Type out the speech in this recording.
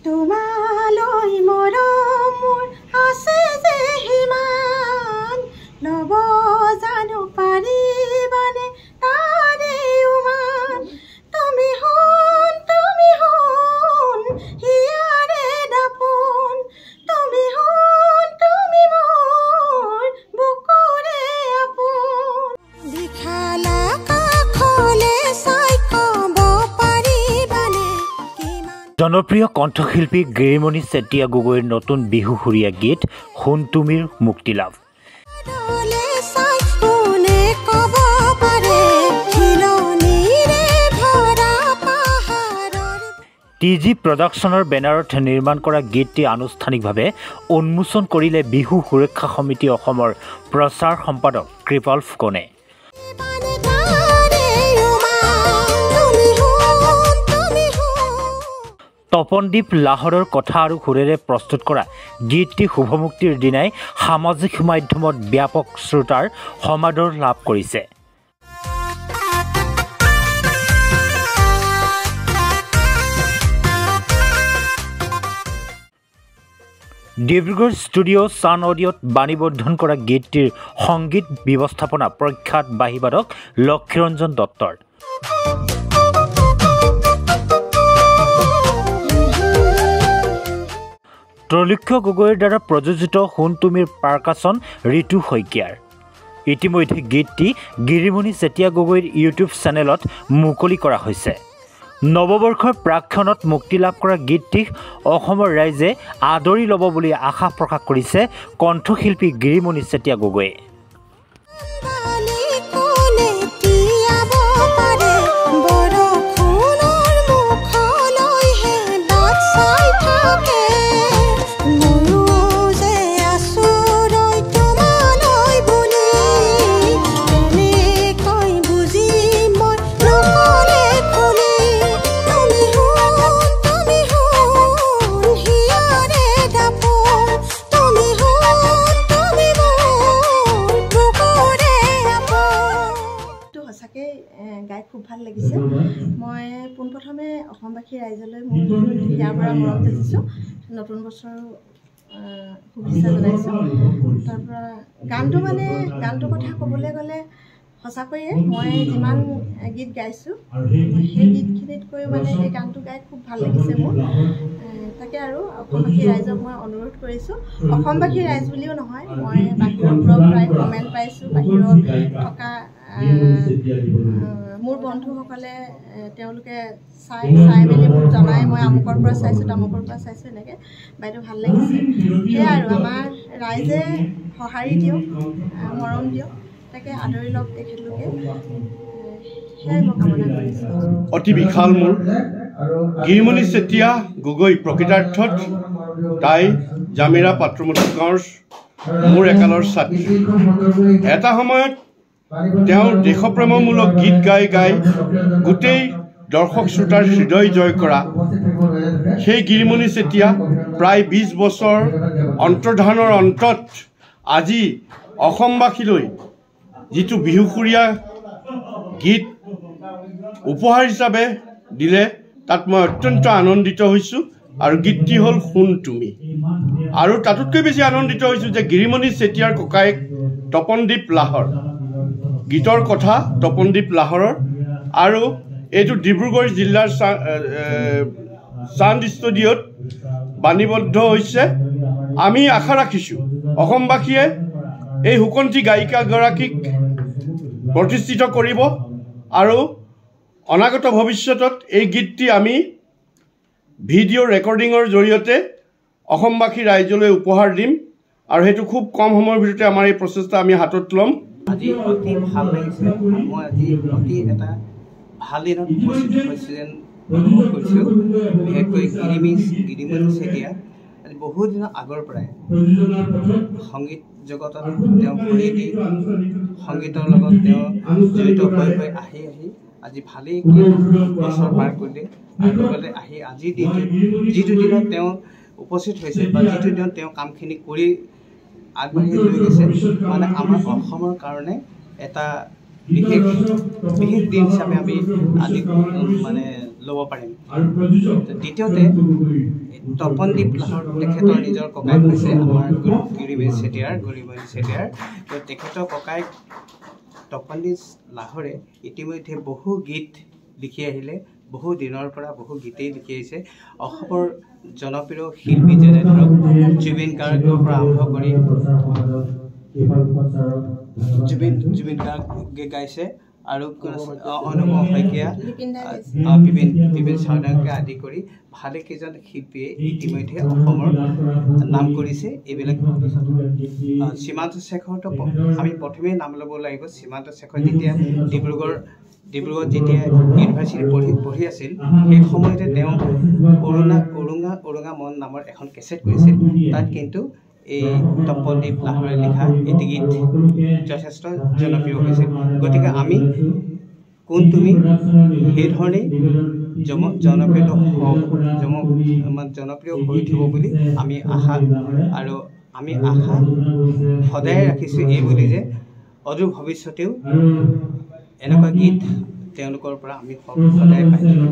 তোমালৈ মৰম মোৰ আছে যে হিমান লব জানো পাৰিবানে তাৰে উমান তুমি হন হিয়াৰে দাপোন তুমি মোৰ বুকুৰে আপোন বিখালা কাষলে চাই কব পাৰিবানে জনপ্ৰিয় কণ্ঠশিল্পী গিৰিমণি চেতিয়া গগৈৰ নতুন বিহুসুৰীয়া গীত সোণ তুমিৰ মুক্তি লাভ টিজি প্ৰডাকশ্যনৰ বেনাৰত নিৰ্মাণ কৰা গীতটি আনুষ্ঠানিকভাৱে উন্মোচন কৰিলে বিহু সুৰক্ষা সমিতি অসমৰ প্ৰচাৰ সম্পাদক কৃপাল ফুকনে তপনদ্বীপ লাহৰৰ কথা আৰু সুৰেৰে প্ৰস্তুত কৰা গীতটি শুভমুক্তিৰ দিনাই সামাজিক মাধ্যমত ব্যাপক শ্ৰোতাৰ সমাদৰ লাভ কৰিছে ডিব্ৰুগড় ষ্টুডিঅ' ছান অডিঅ'ত বাণীবদ্ধন কৰা গীতটিৰ সংগীত ব্যৱস্থাপনা প্ৰখ্যাত বাহিবাদক লক্ষীৰঞ্জন দত্তৰ ত্ৰৈলোক্য গগৈৰ দ্বাৰা প্ৰযোজিত সোণ তুমিৰ পাৰ্কাছন ঋতু শইকীয়াৰ ইতিমধ্যে গীতটি গিৰিমণি চেতিয়া গগৈৰ ইউটিউব চেনেলত মুকলি কৰা হৈছে নৱবৰ্ষৰ প্ৰাক্ষণত মুক্তি লাভ কৰা গীতটিক অসমৰ ৰাইজে আদৰি ল'ব বুলি আশা প্ৰকাশ কৰিছে কণ্ঠশিল্পী গিৰিমণি চেতিয়া গগৈয়ে গাই খুব ভাল লাগিছে মই পোনপ্ৰথমে অসমবাসী ৰাইজলৈ মোৰ ইয়াৰ পৰা মৰম যাচিছোঁ নতুন বছৰ শুভেচ্ছা জনাইছোঁ তাৰপৰা গানটোৰ কথা ক'বলৈ গ'লে সঁচাকৈয়ে মই যিমান গীত গাইছোঁ সেই গীতখিনিতকৈ সেই গানটো গাই খুব ভাল লাগিছে মোৰ তাকে আৰু অসমবাসী ৰাইজক মই অনুৰোধ কৰিছোঁ অসমবাসী ৰাইজ বুলিও নহয় মই বাহিৰৰ পৰা প্ৰায় কমেণ্ট পাইছোঁ বাহিৰত থকা মোৰ বন্ধুসকলে তেওঁলোকে চাই মেলি মোক জনাই মই আমুকৰ পৰা চাইছোঁ তামুকৰ পৰা চাইছোঁ এনেকৈ বাইদেউ ভাল লাগিছে সেয়াই আৰু আমাৰ ৰাইজে সঁহাৰি দিয়ক মৰম দিয়ক তাকে আদৰি লওক তেখেতলোকে সেয়াই মই কামনা কৰিছোঁ অতি বিশাল মোৰ গিৰিমণি চেতিয়া গগৈ প্ৰকৃতাৰ্থত তাই জামিৰা পাত্ৰমুঠি গাঁৱৰ মোৰ একালৰ ছাত্ৰী এটা সময়ত তেওঁৰ দেশপ্ৰেমমূলক গীত গাই গোটেই দৰ্শক শ্ৰোতাৰ হৃদয় জয় কৰা সেই গিৰিমণি চেতিয়া প্ৰায় ২০ বছৰ অন্তৰ্ধানৰ অন্তত আজি অসমবাসীলৈ যিটো বিহুসুৰীয়া গীত উপহাৰ হিচাপে দিলে তাত মই অত্যন্ত আনন্দিত হৈছোঁ আৰু গীতটি হ'ল সোণ তুমি আৰু তাতোতকৈ বেছি আনন্দিত হৈছোঁ যে গিৰিমণি চেতিয়াৰ ককায়েক তপনদ্বীপ লাহৰ গীতৰ কথা তপনদ্বীপ লাহৰৰ আৰু এইটো ডিব্ৰুগড় জিলাৰ ছান ষ্টুডিঅ'ত বাণীবদ্ধ হৈছে আমি আশা ৰাখিছোঁ অসমবাসীয়ে এই সুকন্ঠী গায়িকাগৰাকীক প্ৰতিষ্ঠিত কৰিব আৰু অনাগত ভৱিষ্যতত এই গীতটি আমি ভিডিঅ' ৰেকৰ্ডিঙৰ জৰিয়তে অসমবাসী ৰাইজলৈ উপহাৰ দিম আৰু সেইটো খুব কম সময়ৰ ভিতৰতে আমাৰ এই প্ৰচেষ্টা আমি হাতত ল'ম আজি অতি ভাল লাগিছে মই আজি অতি এটা ভাল দিনত উপস্থিত হৈছোঁ যেন অনুভৱ কৰিছোঁ বিশেষকৈ গিৰিমণি চেতিয়া বহু দিনৰ আগৰ পৰাই সংগীত জগতত তেওঁ ভৰি দি সংগীতৰ লগত তেওঁ জড়িত হৈ আহি আজি ভালেই বছৰ পাৰ কৰিলে আৰু লগতে আহি আজিৰ দিনটোত যিটো দিনত তেওঁ উপস্থিত হৈছে বা যিটো দিনত তেওঁ কামখিনি কৰি আগবাঢ়ি লৈ গৈছে মানে আমাৰ অসমৰ কাৰণে এটা বিশেষ দিন হিচাপে আমি আজি মানে ল'ব পাৰিম। দ্বিতীয়তে তপনদ্বীপ লাহৰ তেখেতৰ নিজৰ ককাইক হৈছে আমাৰ গৰিমণি চেতিয়াৰ তো তেখেতৰ ককাইক তপনদ্বীপ লাহৰে ইতিমধ্যে বহু গীত লিখি আহিলে বহু দিনৰ পৰা বহু গীতেই লিখি আহিছে অসমৰ জনপ্ৰিয় শিল্পী যেনে ধৰক জুবিন গাৰ্গৰ পৰা আৰম্ভ কৰি জুবিন গাৰ্গে গাইছে আৰু অনুপম শইকীয়া বিপিন চাওডাংকে আদি কৰি ভালেকেইজন শিল্পীয়ে ইতিমধ্যে অসমৰ নাম কৰিছে এইবিলাক সীমান্ত শেখৰতো আমি প্ৰথমেই নাম ল'ব লাগিব সীমান্ত শেখৰ যেতিয়া ডিব্ৰুগড় যেতিয়া ইউনিভাৰ্চিটি পঢ়ি আছিল সেই সময়তে তেওঁ উৰুঙা মন নামৰ এখন কেছেট কৰিছিল তাত কিন্তু এই তপনদ্বীপ লাহৰে লিখা এটি গীত যথেষ্ট জনপ্ৰিয় হৈছিল গতিকে আমি কোন তুমি সেইধৰণেই জনপ্ৰিয় হৈ উঠিব বুলি আমি আশা সদায় ৰাখিছোঁ এই বুলি যে অদূৰ ভৱিষ্যতেও এনেকুৱা গীত তেওঁলোকৰ পৰা আমি সদায় পাই থাকিম